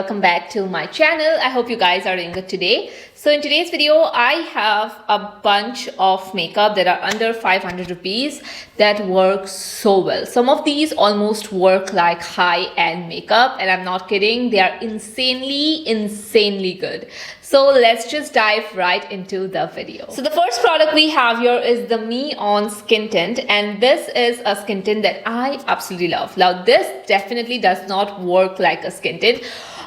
welcome back to my channel. I hope you guys are doing good today. So in today's video, I have a bunch of makeup that are under 500 rupees that work so well. Some of these almost work like high-end makeup, and I'm not kidding, they are insanely good. So let's just dive right into the video. So the first product we have here is the Me On Skin Tint, and this is a skin tint that I absolutely love. Now this definitely does not work like a skin tint.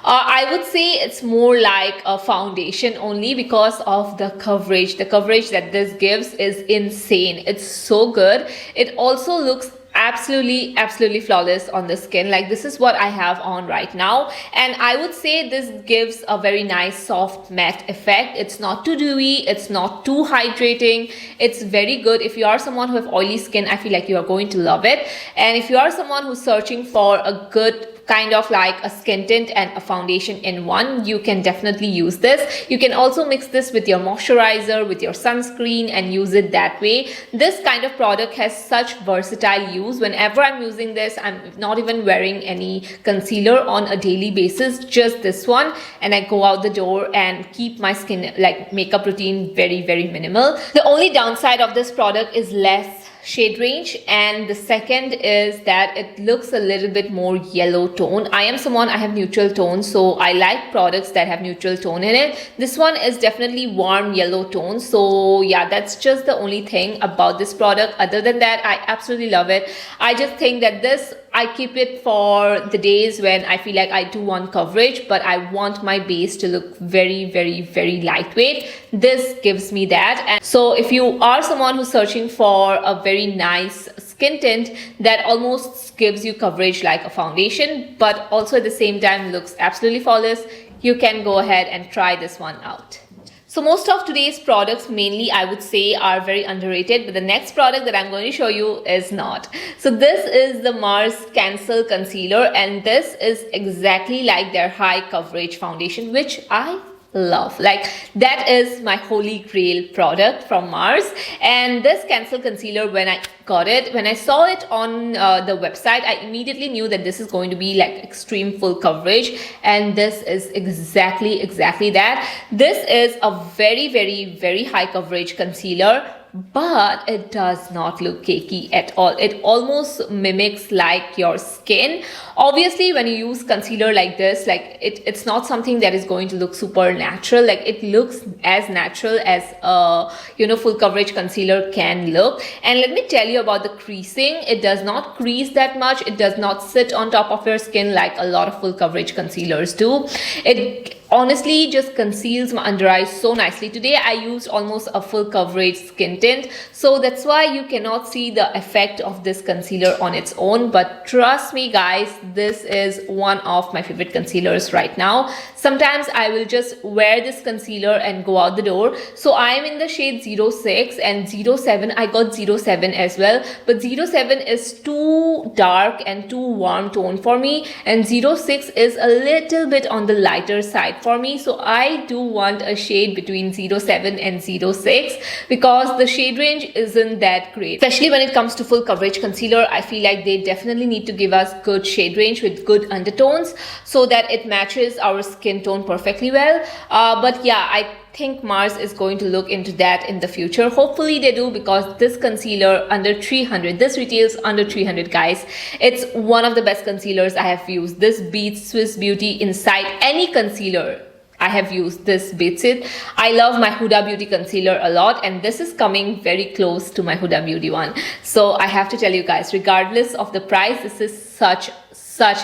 I would say it's more like a foundation only because of the coverage. The coverage that this gives is insane. It's so good. It also looks absolutely flawless on the skin. Like this is what I have on right now, and I would say this gives a very nice soft matte effect. It's not too dewy, it's not too hydrating. It's very good. If you are someone who have oily skin, I feel like you are going to love it. And if you are someone who's searching for a good kind of like a skin tint and a foundation in one, you can definitely use this. You can also mix this with your moisturizer, with your sunscreen, and use it that way. This kind of product has such versatile use. Whenever I'm using this, I'm not even wearing any concealer on a daily basis, just this one, and I go out the door and keep my skin like makeup routine very minimal. The only downside of this product is less shade range, and the second is that it looks a little bit more yellow tone. I am someone, I have neutral tone, so I like products that have neutral tone in it. This one is definitely warm yellow tone, so yeah, that's just the only thing about this product. Other than that, I absolutely love it. I just think that this, I keep it for the days when I feel like I do want coverage, but I want my base to look very lightweight. This gives me that. And so if you are someone who's searching for a very nice skin tint that almost gives you coverage like a foundation, but also at the same time looks absolutely flawless, you can go ahead and try this one out. So most of today's products mainly I would say are very underrated, but the next product that I'm going to show you is not. So this is the Mars Cancel Concealer, and this is exactly like their high coverage foundation, which I love. Like that is my holy grail product from Mars. And this Cancel Concealer, when I got it, when I saw it on the website, I immediately knew that this is going to be like extreme full coverage, and this is exactly that. This is a very high coverage concealer, but it does not look cakey at all. It almost mimics like your skin. Obviously when you use concealer like this, like it's not something that is going to look super natural. Like it looks as natural as a full coverage concealer can look. And let me tell you about the creasing. It does not crease that much. It does not sit on top of your skin like a lot of full coverage concealers do. It honestly just conceals my under eyes so nicely. Today I used almost a full coverage skin tint, so that's why you cannot see the effect of this concealer on its own. But trust me guys, this is one of my favorite concealers right now. Sometimes I will just wear this concealer and go out the door. So I am in the shade 06 and 07. I got 07 as well, but 07 is too dark and too warm tone for me, and 06 is a little bit on the lighter side for me. So I do want a shade between 07 and 06 because the shade range isn't that great. Especially when it comes to full coverage concealer, I feel like they definitely need to give us good shade range with good undertones so that it matches our skin tone perfectly well. But yeah, I think Mars is going to look into that in the future. Hopefully they do, because this concealer under 300, this retails under 300 guys. It's one of the best concealers I have used. This beats Swiss Beauty Inside any concealer I have used. This beats it. I love my Huda Beauty concealer a lot, and this is coming very close to my Huda Beauty one. So I have to tell you guys, regardless of the price, this is such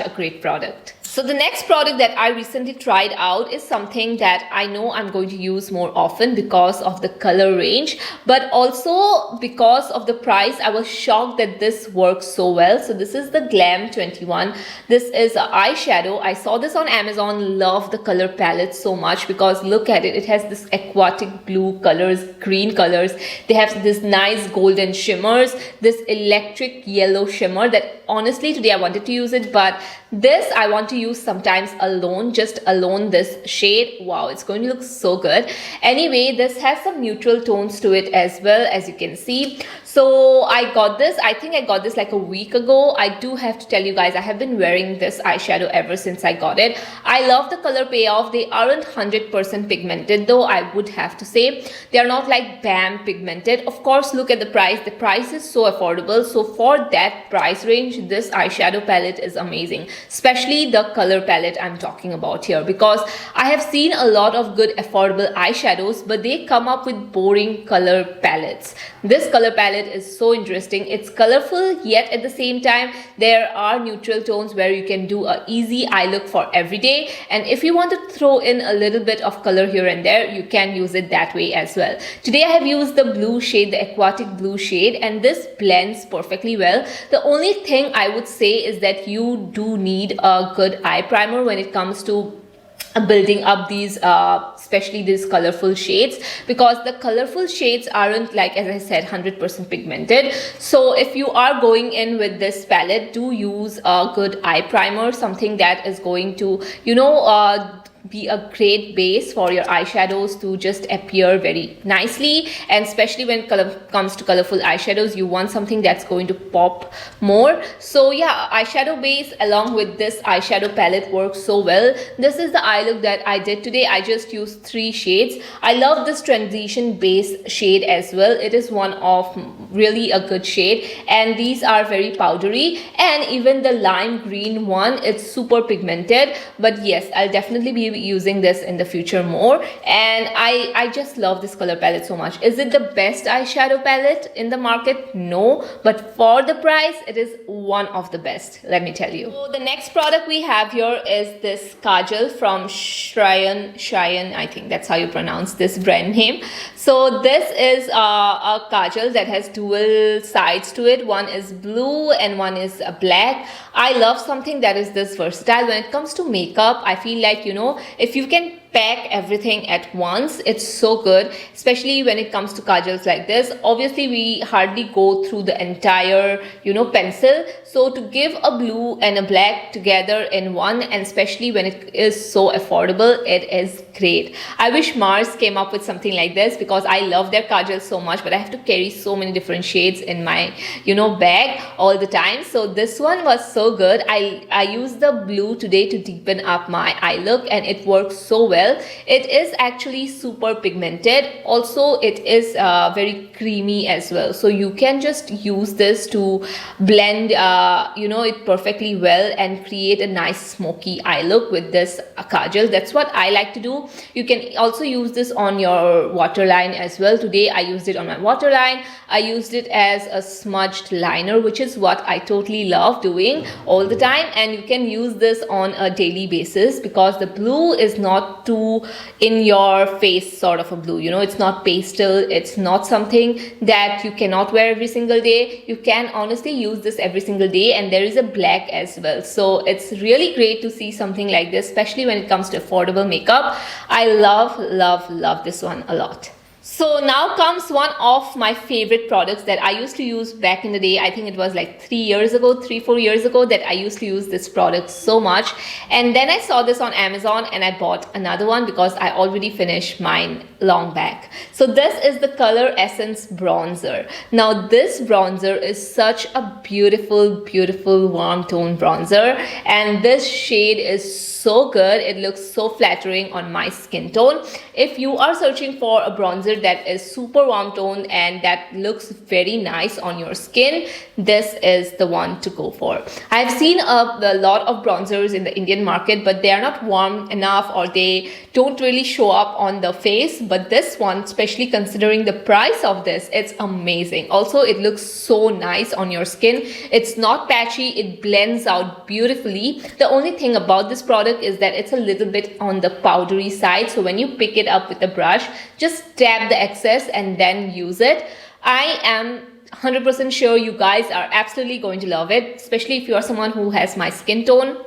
a great product. So the next product that I recently tried out is something that I know I'm going to use more often because of the color range, but also because of the price. I was shocked that this works so well. So this is the Glam 21. This is an eyeshadow. I saw this on Amazon. Love the color palette so much because look at it. It has this aquatic blue colors, green colors. They have this nice golden shimmers, this electric yellow shimmer that honestly today I wanted to use it, but this I want to use sometimes alone, just alone this shade. Wow, it's going to look so good. Anyway, this has some neutral tones to it as well, as you can see. So I got this, I think I got this like a week ago. I do have to tell you guys, I have been wearing this eyeshadow ever since I got it. I love the color payoff. They aren't 100% pigmented though, I would have to say. They are not like bam pigmented. Of course, look at the price. The price is so affordable. So for that price range, this eyeshadow palette is amazing, especially the color palette I'm talking about here, because I have seen a lot of good affordable eyeshadows, but they come up with boring color palettes. This color palette is so interesting. It's colorful, yet at the same time there are neutral tones where you can do a easy eye look for every day, and if you want to throw in a little bit of color here and there, you can use it that way as well. Today I have used the blue shade, the aquatic blue shade, and this blends perfectly well. The only thing I would say is that you do need a good eye primer when it comes to building up these especially these colorful shades, because the colorful shades aren't, like as I said, 100% pigmented. So if you are going in with this palette, do use a good eye primer, something that is going to, you know, be a great base for your eyeshadows to just appear very nicely. And especially when it comes to colorful eyeshadows, you want something that's going to pop more. So yeah, eyeshadow base along with this eyeshadow palette works so well. This is the eye look that I did today. I just used 3 shades. I love this transition base shade as well. It is one of really a good shade, and these are very powdery. And even the lime green one, it's super pigmented. But yes, I'll definitely be using this in the future more, and I just love this color palette so much. Is it the best eyeshadow palette in the market? No, but for the price it is one of the best, let me tell you. So the next product we have here is this kajal from Shryoan, I think that's how you pronounce this brand name. So this is a kajal that has dual sides to it. One is blue and one is black. I love something that is this versatile. When it comes to makeup, I feel like, you know, if you can pack everything at once, it's so good, especially when it comes to kajals like this. Obviously we hardly go through the entire, you know, pencil, so to give a blue and a black together in one, and especially when it is so affordable, it is great. I wish Mars came up with something like this, because I love their kajals so much, but I have to carry so many different shades in my, you know, bag all the time. So this one was so good. I used the blue today to deepen up my eye look, and it works so well. It is actually super pigmented. Also, it is very creamy as well. So you can just use this to blend, you know, it perfectly well and create a nice smoky eye look with this kajal. That's what I like to do. You can also use this on your waterline as well. Today I used it on my waterline. I used it as a smudged liner, which is what I totally love doing all the time. And you can use this on a daily basis, because the blue is not too in your face sort of a blue, you know, it's not pastel, it's not something that you cannot wear every single day. You can honestly use this every single day. And there is a black as well, so it's really great to see something like this, especially when it comes to affordable makeup. I love this one a lot. So now comes one of my favorite products that I used to use back in the day. I think it was like 3 years ago, 4 years ago, that I used to use this product so much. And then I saw this on Amazon and I bought another one because I already finished mine long back. So this is the COLORESSENCE bronzer. Now this bronzer is such a beautiful warm tone bronzer, and this shade is so good. It looks so flattering on my skin tone. If you are searching for a bronzer that is super warm tone and that looks very nice on your skin, this is the one to go for. I've seen a lot of bronzers in the Indian market, but they are not warm enough, or they don't really show up on the face. But this one, especially considering the price of this, it's amazing. Also, it looks so nice on your skin. It's not patchy, it blends out beautifully. The only thing about this product is that it's a little bit on the powdery side, so when you pick it up with a brush, just dab the excess and then use it. I am 100% sure you guys are absolutely going to love it, especially if you are someone who has my skin tone.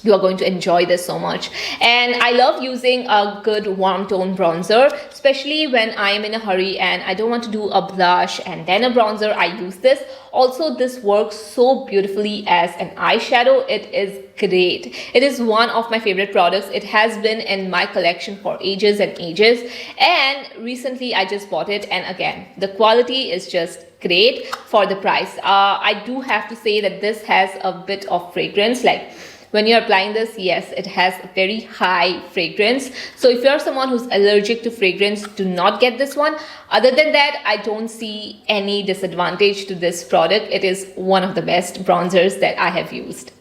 You are going to enjoy this so much. And I love using a good warm tone bronzer, especially when I am in a hurry and I don't want to do a blush and then a bronzer. I use this. Also, this works so beautifully as an eyeshadow. It is great. It is one of my favorite products. It has been in my collection for ages and ages, and recently I just bought it, and again, the quality is just great for the price. I do have to say that this has a bit of fragrance. Like, when you're applying this, yes, it has a very high fragrance. So if you're someone who's allergic to fragrance, do not get this one. Other than that, I don't see any disadvantage to this product. It is one of the best bronzers that I have used.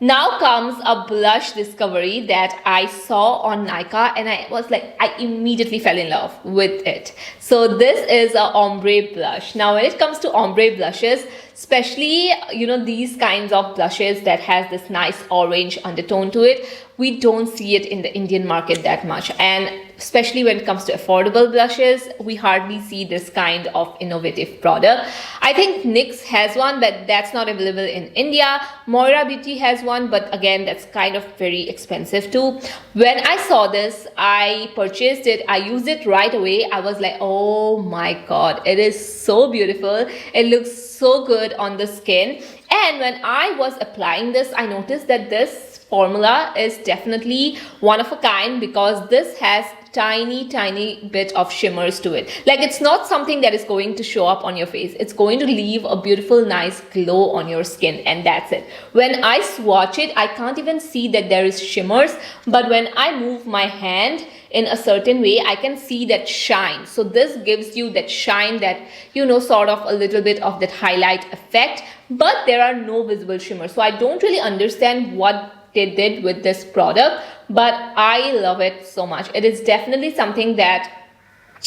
Now comes a blush discovery that I saw on Nykaa, and I was like, I immediately fell in love with it. So this is a ombre blush. Now when it comes to ombre blushes, especially, you know, these kinds of blushes that has this nice orange undertone to it, we don't see it in the Indian market that much. And especially when it comes to affordable blushes, we hardly see this kind of innovative product. I think NYX has one, but that's not available in India. Moira Beauty has one, but again, that's kind of very expensive too. When I saw this, I purchased it. I used it right away. I was like, oh my God, it is so beautiful. It looks so good on the skin. And when I was applying this, I noticed that this formula is definitely one of a kind, because this has tiny bit of shimmers to it. Like, it's not something that is going to show up on your face. It's going to leave a beautiful, nice glow on your skin, and that's it. When I swatch it, I can't even see that there is shimmers, but when I move my hand in a certain way, I can see that shine. So this gives you that shine, that, you know, sort of a little bit of that highlight effect, but there are no visible shimmers. So I don't really understand what they did with this product, but I love it so much. It is definitely something that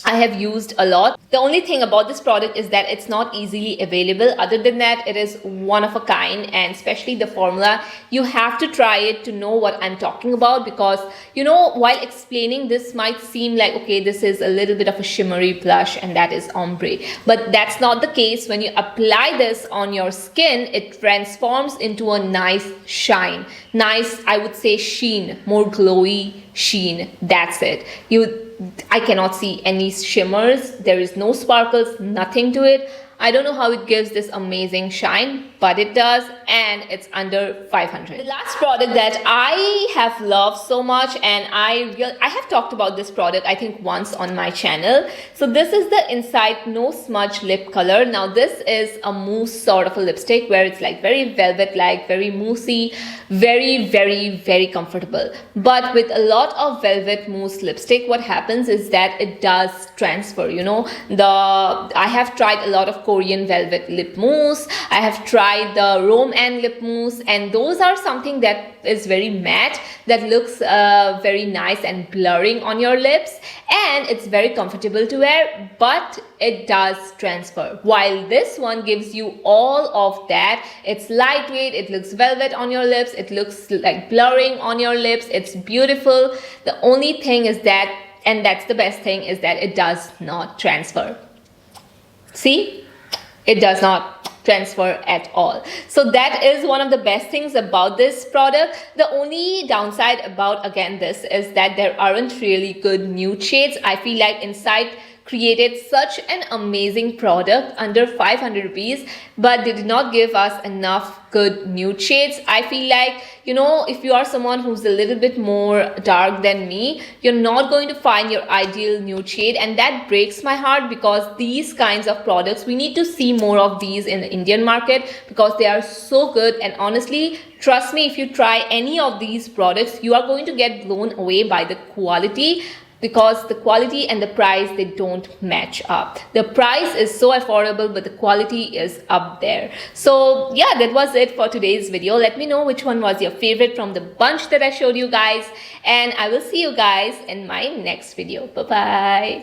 I have used a lot. The only thing about this product is that it's not easily available. Other than that, it is one of a kind, and especially the formula, you have to try it to know what I'm talking about, because, you know, while explaining, this might seem like, okay, this is a little bit of a shimmery blush and that is ombre, but that's not the case. When you apply this on your skin, it transforms into a nice shine, nice, I would say, sheen, more glowy sheen. That's it. I cannot see any shimmers. There is no sparkles, nothing to it. I don't know how it gives this amazing shine, but it does, and it's under 500. The last product that I have loved so much, and I have talked about this product I think once on my channel. So this is the Insight No Smudge Lip Color. Now this is a mousse sort of a lipstick where it's like very velvet-like, very moussey, very comfortable. But with a lot of velvet mousse lipstick, what happens is that it does transfer, you know. I have tried a lot of Korean velvet lip mousse. I have tried the Rome and lip mousse, and those are something that is very matte, that looks very nice and blurring on your lips, and it's very comfortable to wear, but it does transfer. While this one gives you all of that. It's lightweight, it looks velvet on your lips, it looks like blurring on your lips, it's beautiful. The only thing is that, and that's the best thing, is that it does not transfer. See? It does not transfer at all. So that is one of the best things about this product. The only downside about, again, this is that there aren't really good nude shades. I feel like Insight created such an amazing product under 500 rupees, but they did not give us enough good nude shades. I feel like, you know, if you are someone who's a little bit more dark than me, you're not going to find your ideal nude shade, and that breaks my heart, because these kinds of products, we need to see more of these in the Indian market, because they are so good. And honestly, trust me, if you try any of these products, you are going to get blown away by the quality, because the quality and the price, they don't match up. The price is so affordable, but the quality is up there. So yeah, that was it for today's video. Let me know which one was your favorite from the bunch that I showed you guys, and I will see you guys in my next video. Bye bye.